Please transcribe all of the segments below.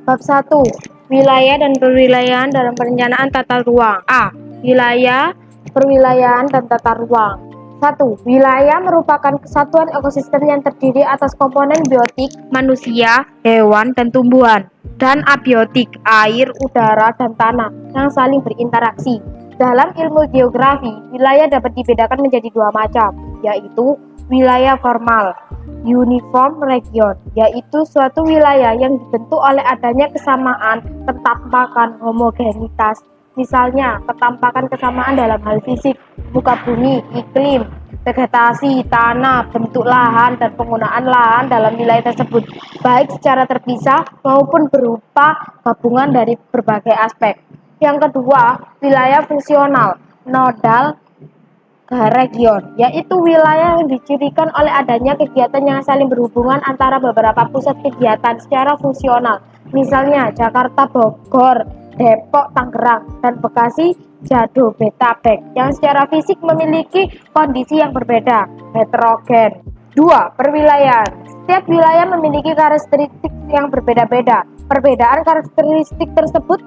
Bab 1. Wilayah dan perwilayahan dalam perencanaan tata ruang. A. Wilayah, perwilayahan, dan tata ruang. 1. Wilayah merupakan kesatuan ekosistem yang terdiri atas komponen biotik, manusia, hewan, dan tumbuhan, dan abiotik, air, udara, dan tanah, yang saling berinteraksi. Dalam ilmu geografi, wilayah dapat dibedakan menjadi dua macam, yaitu wilayah formal, uniform region, yaitu suatu wilayah yang dibentuk oleh adanya kesamaan ketampakan homogenitas. Misalnya, ketampakan kesamaan dalam hal fisik, muka bumi, iklim, vegetasi, tanah, bentuk lahan, dan penggunaan lahan dalam wilayah tersebut, baik secara terpisah maupun berupa gabungan dari berbagai aspek. Yang kedua, wilayah fungsional, nodal region, yaitu wilayah yang dicirikan oleh adanya kegiatan yang saling berhubungan antara beberapa pusat kegiatan secara fungsional. Misalnya Jakarta, Bogor, Depok, Tangerang, dan Bekasi, Jabodetabek, yang secara fisik memiliki kondisi yang berbeda, heterogen. 2. Perwilayahan. Setiap wilayah memiliki karakteristik yang berbeda-beda. Perbedaan karakteristik tersebut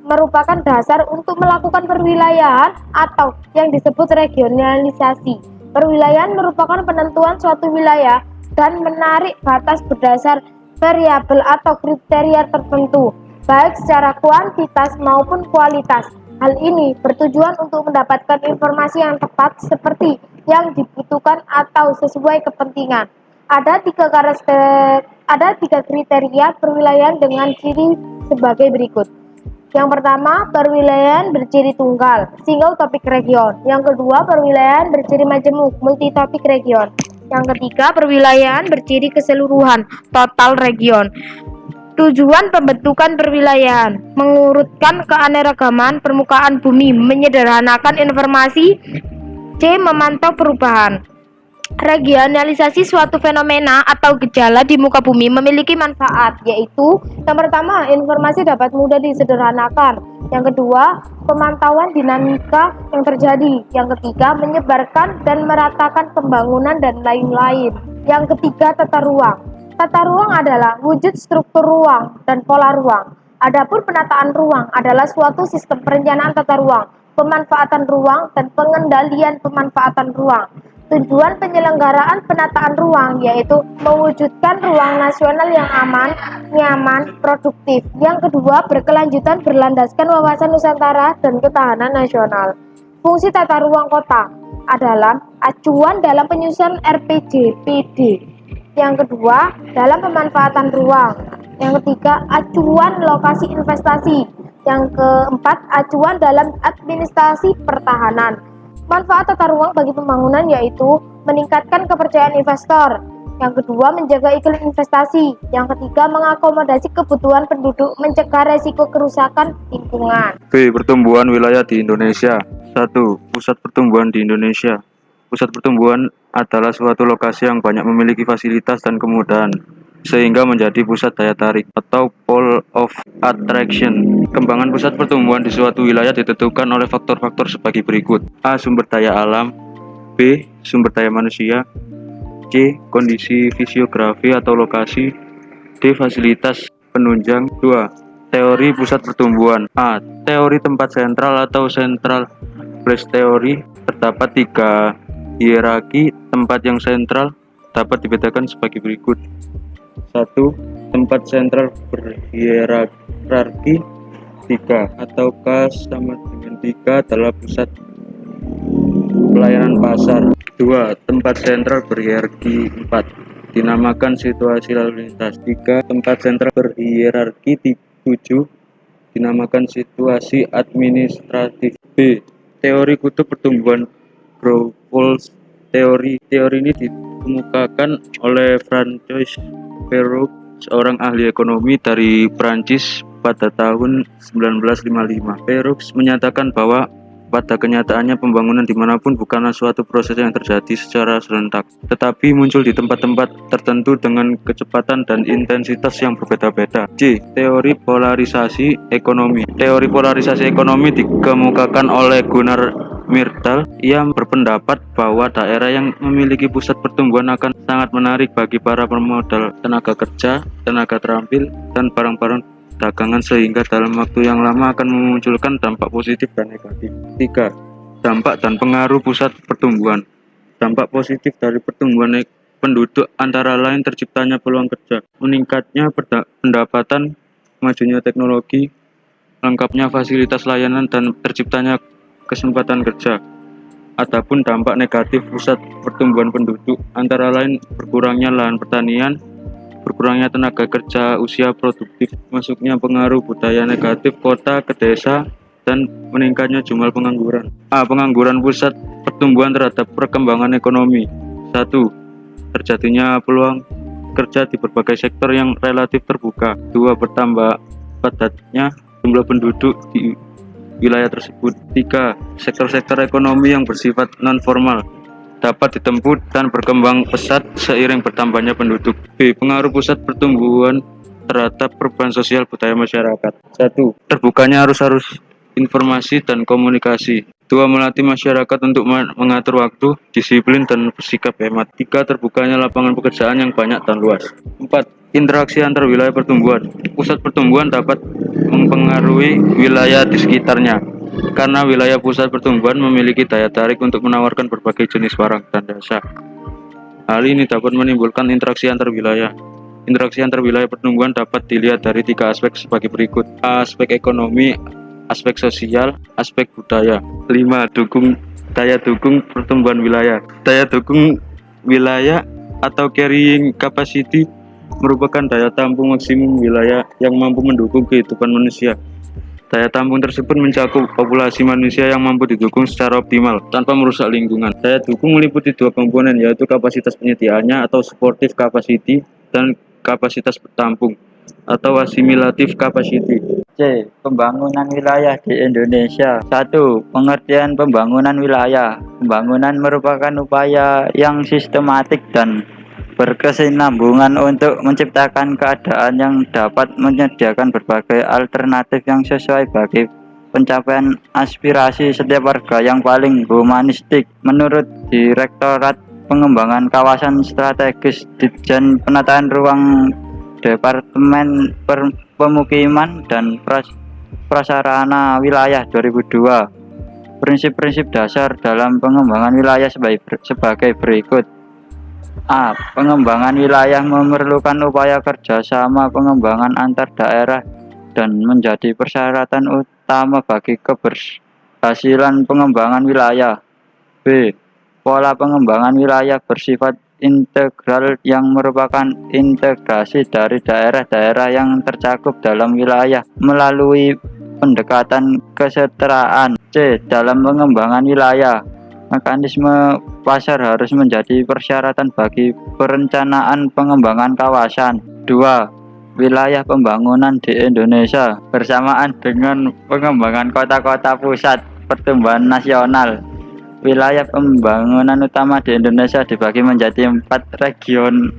merupakan dasar untuk melakukan perwilayahan atau yang disebut regionalisasi. Perwilayahan merupakan penentuan suatu wilayah dan menarik batas berdasar variabel atau kriteria tertentu, baik secara kuantitas maupun kualitas. Hal ini bertujuan untuk mendapatkan informasi yang tepat seperti yang dibutuhkan atau sesuai kepentingan. Ada tiga kriteria perwilayahan dengan ciri sebagai berikut. Yang pertama, perwilayahan berciri tunggal, single topic region. Yang kedua, perwilayahan berciri majemuk, multi topic region. Yang ketiga, perwilayahan berciri keseluruhan, total region. Tujuan pembentukan perwilayahan: mengurutkan keanekaragaman permukaan bumi, menyederhanakan informasi, C. memantau perubahan. Regionalisasi suatu fenomena atau gejala di muka bumi memiliki manfaat, yaitu yang pertama, informasi dapat mudah disederhanakan. Yang kedua, pemantauan dinamika yang terjadi. Yang ketiga, menyebarkan dan meratakan pembangunan dan lain-lain. Yang ketiga, tata ruang. Tata ruang adalah wujud struktur ruang dan pola ruang. Adapun penataan ruang adalah suatu sistem perencanaan tata ruang, pemanfaatan ruang, dan pengendalian pemanfaatan ruang. Tujuan penyelenggaraan penataan ruang yaitu mewujudkan ruang nasional yang aman, nyaman, produktif. Yang kedua, berkelanjutan berlandaskan wawasan Nusantara dan ketahanan nasional. Fungsi tata ruang kota adalah acuan dalam penyusunan RPJPD. Yang kedua, dalam pemanfaatan ruang. Yang ketiga, acuan lokasi investasi. Yang keempat, acuan dalam administrasi pertahanan. Manfaat tata ruang bagi pembangunan yaitu meningkatkan kepercayaan investor. Yang kedua, menjaga iklim investasi. Yang ketiga, mengakomodasi kebutuhan penduduk, mencegah resiko kerusakan lingkungan. B. Pertumbuhan wilayah di Indonesia. 1. Pusat pertumbuhan di Indonesia. Pusat pertumbuhan adalah suatu lokasi yang banyak memiliki fasilitas dan kemudahan, sehingga menjadi pusat daya tarik atau pole of attraction. Kembangan pusat pertumbuhan di suatu wilayah ditentukan oleh faktor-faktor sebagai berikut. A. Sumber daya alam. B. Sumber daya manusia. C. Kondisi fisiografi atau lokasi. D. Fasilitas penunjang. 2. Teori pusat pertumbuhan. A. Teori tempat sentral atau central place theory. Terdapat 3 hierarki tempat yang sentral, dapat dibedakan sebagai berikut. 1. Tempat sentral berhierarki 3 atau K sama dengan 3 adalah pusat pelayanan pasar. 2. Tempat sentral berhierarki 4 dinamakan situasi lalu lintas. 3. Tempat sentral berhierarki 7 dinamakan situasi administratif. B. Teori kutub pertumbuhan Growth Theory. Teori ini dikemukakan oleh Francois Perroux, seorang ahli ekonomi dari Prancis pada tahun 1955. Perroux menyatakan bahwa pada kenyataannya pembangunan dimanapun bukanlah suatu proses yang terjadi secara serentak, tetapi muncul di tempat-tempat tertentu dengan kecepatan dan intensitas yang berbeda-beda. C. Teori polarisasi ekonomi. Teori polarisasi ekonomi dikemukakan oleh Gunnar Myrdal. Ia berpendapat bahwa daerah yang memiliki pusat pertumbuhan akan sangat menarik bagi para pemodal tenaga kerja, tenaga terampil, dan barang-barang dagangan sehingga dalam waktu yang lama akan memunculkan dampak positif dan negatif. 3. Dampak dan pengaruh pusat pertumbuhan. Dampak positif dari pertumbuhan penduduk antara lain terciptanya peluang kerja, meningkatnya pendapatan, majunya teknologi, lengkapnya fasilitas layanan, dan terciptanya kesempatan kerja. Adapun dampak negatif pusat pertumbuhan penduduk antara lain berkurangnya lahan pertanian, berkurangnya tenaga kerja usia produktif, masuknya pengaruh budaya negatif kota ke desa, dan meningkatnya jumlah pengangguran. Pengangguran pusat pertumbuhan terhadap perkembangan ekonomi. 1. Terjadinya peluang kerja di berbagai sektor yang relatif terbuka. 2. Bertambah padatnya jumlah penduduk di wilayah tersebut. 3. Sektor-sektor ekonomi yang bersifat non-formal dapat ditempuh dan berkembang pesat seiring bertambahnya penduduk. B. Pengaruh pusat pertumbuhan terhadap perubahan sosial budaya masyarakat. 1. Terbukanya arus-arus informasi dan komunikasi. 2. Melatih masyarakat untuk mengatur waktu, disiplin, dan bersikap hemat. 3. Terbukanya lapangan pekerjaan yang banyak dan luas. 4. Interaksi antar wilayah pertumbuhan. Pusat pertumbuhan dapat mempengaruhi wilayah di sekitarnya, karena wilayah pusat pertumbuhan memiliki daya tarik untuk menawarkan berbagai jenis barang dan jasa. Hal ini dapat menimbulkan interaksi antar wilayah. Interaksi antar wilayah pertumbuhan dapat dilihat dari 3 aspek sebagai berikut. Aspek ekonomi, aspek sosial, aspek budaya. 5. Daya dukung pertumbuhan wilayah. Daya dukung wilayah atau carrying capacity merupakan daya tampung maksimum wilayah yang mampu mendukung kehidupan manusia. Daya tampung tersebut mencakup populasi manusia yang mampu didukung secara optimal tanpa merusak lingkungan. Daya dukung meliputi 2 komponen, yaitu kapasitas penyediaannya atau supportive capacity dan kapasitas bertampung atau assimilative capacity. C. Pembangunan wilayah di Indonesia. 1. Pengertian pembangunan wilayah. Pembangunan merupakan upaya yang sistematik dan berkesinambungan untuk menciptakan keadaan yang dapat menyediakan berbagai alternatif yang sesuai bagi pencapaian aspirasi setiap warga yang paling humanistik. Menurut Direktorat Pengembangan Kawasan Strategis Ditjen Penataan Ruang Departemen Pemukiman dan Prasarana Wilayah 2002, prinsip-prinsip dasar dalam pengembangan wilayah sebagai berikut. A. Pengembangan wilayah memerlukan upaya kerjasama pengembangan antar daerah dan menjadi persyaratan utama bagi keberhasilan pengembangan wilayah. B. Pola pengembangan wilayah bersifat integral yang merupakan integrasi dari daerah-daerah yang tercakup dalam wilayah melalui pendekatan kesetaraan. C. Dalam pengembangan wilayah, mekanisme pasar harus menjadi persyaratan bagi perencanaan pengembangan kawasan. 2. Wilayah pembangunan di Indonesia bersamaan dengan pengembangan kota-kota pusat pertumbuhan nasional. Wilayah pembangunan utama di Indonesia dibagi menjadi 4 region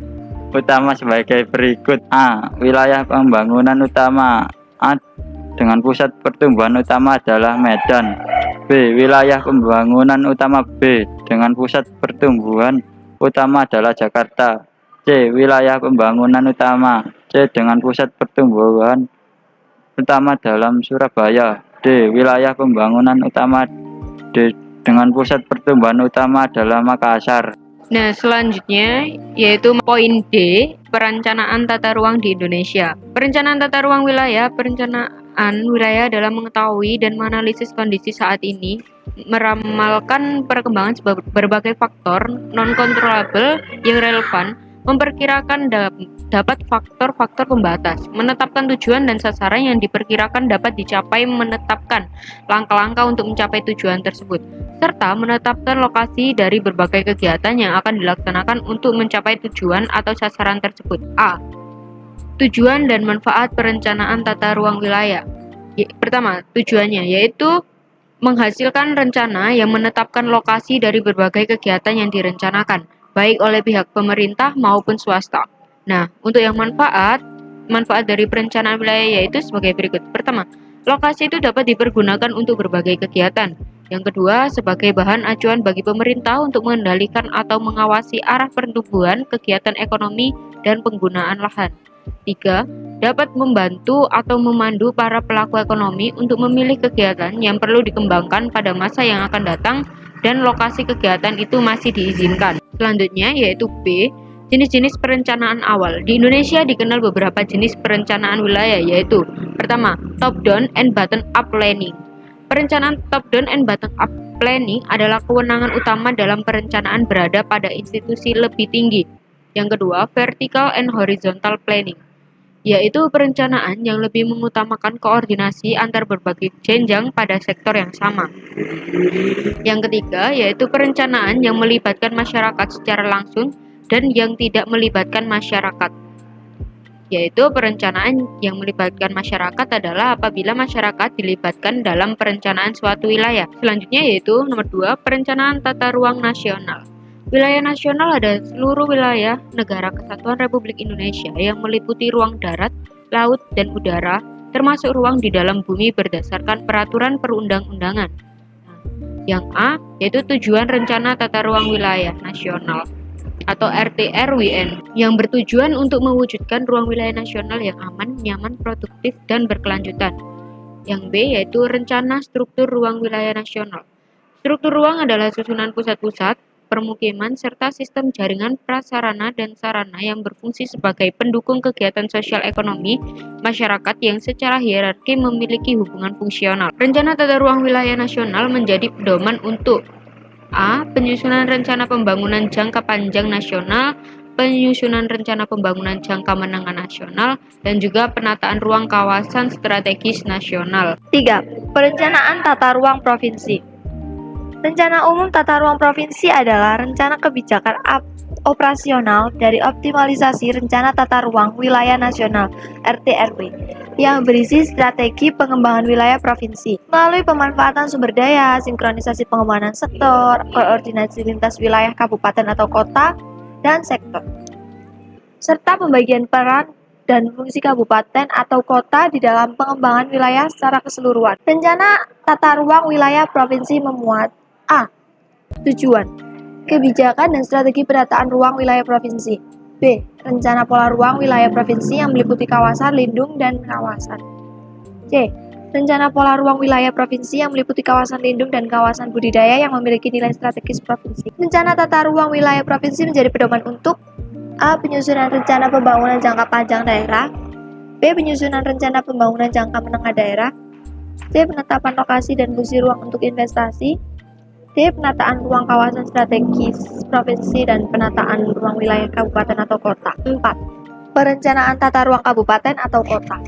utama sebagai berikut. A. Wilayah pembangunan utama A dengan pusat pertumbuhan utama adalah Medan. B. Wilayah pembangunan utama B dengan pusat pertumbuhan utama adalah Jakarta. C. Wilayah pembangunan utama C dengan pusat pertumbuhan utama dalam Surabaya. D. Wilayah pembangunan utama D dengan pusat pertumbuhan utama adalah Makassar. Nah, selanjutnya yaitu poin D, perencanaan tata ruang di Indonesia. Perencanaan tata ruang wilayah, perencanaan wilayah dalam mengetahui dan menganalisis kondisi saat ini, meramalkan perkembangan berbagai faktor non-controllable yang relevan, memperkirakan dapat faktor-faktor pembatas, menetapkan tujuan dan sasaran yang diperkirakan dapat dicapai, menetapkan langkah-langkah untuk mencapai tujuan tersebut, serta menetapkan lokasi dari berbagai kegiatan yang akan dilaksanakan untuk mencapai tujuan atau sasaran tersebut. A. Tujuan dan manfaat perencanaan tata ruang wilayah. Pertama, tujuannya yaitu menghasilkan rencana yang menetapkan lokasi dari berbagai kegiatan yang direncanakan, baik oleh pihak pemerintah maupun swasta. Nah, untuk yang manfaat dari perencanaan wilayah yaitu sebagai berikut. Pertama, lokasi itu dapat dipergunakan untuk berbagai kegiatan. Yang kedua, sebagai bahan acuan bagi pemerintah untuk mengendalikan atau mengawasi arah pertumbuhan kegiatan ekonomi dan penggunaan lahan. 3. dapat membantu atau memandu para pelaku ekonomi untuk memilih kegiatan yang perlu dikembangkan pada masa yang akan datang dan lokasi kegiatan itu masih diizinkan. Selanjutnya yaitu B. Jenis-jenis perencanaan awal. Di Indonesia dikenal beberapa jenis perencanaan wilayah, yaitu pertama, top-down and bottom-up planning. Perencanaan top-down and bottom-up planning adalah kewenangan utama dalam perencanaan berada pada institusi lebih tinggi. Yang kedua, vertical and horizontal planning, yaitu perencanaan yang lebih mengutamakan koordinasi antar berbagai jenjang pada sektor yang sama. Yang ketiga, yaitu perencanaan yang melibatkan masyarakat secara langsung dan yang tidak melibatkan masyarakat. Yaitu perencanaan yang melibatkan masyarakat adalah apabila masyarakat dilibatkan dalam perencanaan suatu wilayah. Selanjutnya yaitu nomor 2, perencanaan tata ruang nasional. Wilayah nasional ada seluruh wilayah negara kesatuan Republik Indonesia yang meliputi ruang darat, laut, dan udara, termasuk ruang di dalam bumi berdasarkan peraturan perundang-undangan. Yang A, yaitu tujuan rencana tata ruang wilayah nasional atau RTRWN yang bertujuan untuk mewujudkan ruang wilayah nasional yang aman, nyaman, produktif, dan berkelanjutan. Yang B, yaitu rencana struktur ruang wilayah nasional. Struktur ruang adalah susunan pusat-pusat, permukiman, serta sistem jaringan prasarana dan sarana yang berfungsi sebagai pendukung kegiatan sosial ekonomi masyarakat yang secara hierarki memiliki hubungan fungsional. Rencana tata ruang wilayah nasional menjadi pedoman untuk A. Penyusunan rencana pembangunan jangka panjang nasional, penyusunan rencana pembangunan jangka menengah nasional, dan juga penataan ruang kawasan strategis nasional. 3. Perencanaan tata ruang provinsi. Rencana umum tata ruang provinsi adalah rencana kebijakan operasional dari optimalisasi rencana tata ruang wilayah nasional (RTRW) yang berisi strategi pengembangan wilayah provinsi melalui pemanfaatan sumber daya, sinkronisasi pengembangan sektor, koordinasi lintas wilayah kabupaten atau kota, dan sektor, serta pembagian peran dan fungsi kabupaten atau kota di dalam pengembangan wilayah secara keseluruhan. Rencana tata ruang wilayah provinsi memuat A. Tujuan, kebijakan dan strategi penataan ruang wilayah provinsi. B. Rencana pola ruang wilayah provinsi yang meliputi kawasan lindung dan kawasan. C. Rencana pola ruang wilayah provinsi yang meliputi kawasan lindung dan kawasan budidaya yang memiliki nilai strategis provinsi. Rencana tata ruang wilayah provinsi menjadi pedoman untuk A. Penyusunan rencana pembangunan jangka panjang daerah. B. Penyusunan rencana pembangunan jangka menengah daerah. C. Penetapan lokasi dan fungsi ruang untuk investasi. D. Penataan ruang kawasan strategis provinsi dan penataan ruang wilayah kabupaten atau kota. 4. Perencanaan tata ruang kabupaten atau kota.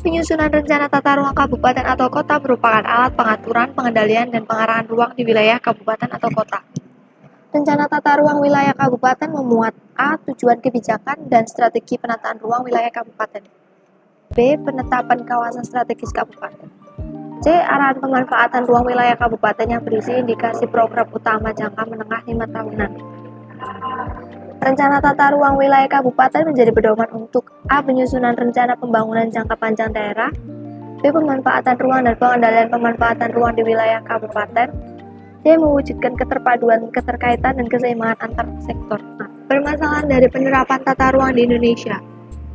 Penyusunan rencana tata ruang kabupaten atau kota merupakan alat pengaturan, pengendalian, dan pengarahan ruang di wilayah kabupaten atau kota. Rencana tata ruang wilayah kabupaten memuat A. Tujuan kebijakan dan strategi penataan ruang wilayah kabupaten. B. Penetapan kawasan strategis kabupaten. C. Arahan pemanfaatan ruang wilayah kabupaten yang berisi indikasi program utama jangka menengah 5 tahunan. Rencana tata ruang wilayah kabupaten menjadi pedoman untuk A. Penyusunan rencana pembangunan jangka panjang daerah. B. Pemanfaatan ruang dan pengendalian pemanfaatan ruang di wilayah kabupaten. C. Mewujudkan keterpaduan, keterkaitan, dan keseimbangan antar sektor. Permasalahan dari penerapan tata ruang di Indonesia.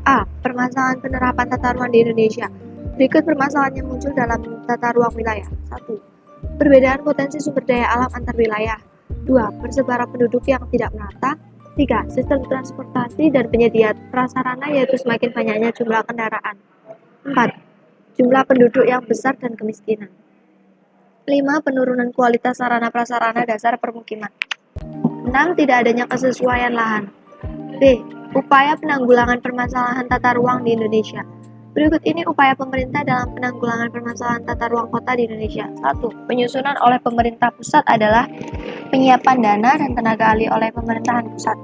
A. Permasalahan penerapan tata ruang di Indonesia. Berikut permasalahan yang muncul dalam tata ruang wilayah. 1. Perbedaan potensi sumber daya alam antar wilayah. 2. Persebaran penduduk yang tidak merata. 3. Sistem transportasi dan penyedia prasarana yaitu semakin banyaknya jumlah kendaraan. 4. Jumlah penduduk yang besar dan kemiskinan. 5. Penurunan kualitas sarana prasarana dasar permukiman. 6. Tidak adanya kesesuaian lahan. B. Upaya penanggulangan permasalahan tata ruang di Indonesia. Berikut ini upaya pemerintah dalam penanggulangan permasalahan tata ruang kota di Indonesia. 1. Penyusunan oleh pemerintah pusat adalah penyiapan dana dan tenaga ahli oleh pemerintahan pusat.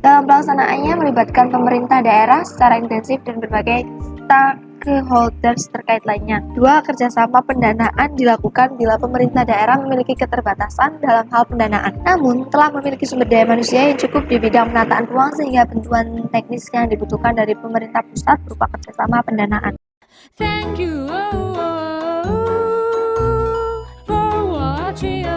Dalam pelaksanaannya melibatkan pemerintah daerah secara intensif dan berbagai stakeholders terkait lainnya. 2. Kerjasama pendanaan dilakukan bila pemerintah daerah memiliki keterbatasan dalam hal pendanaan, namun telah memiliki sumber daya manusia yang cukup di bidang penataan ruang sehingga bantuan teknis yang dibutuhkan dari pemerintah pusat berupa kerjasama pendanaan. Thank you for watching.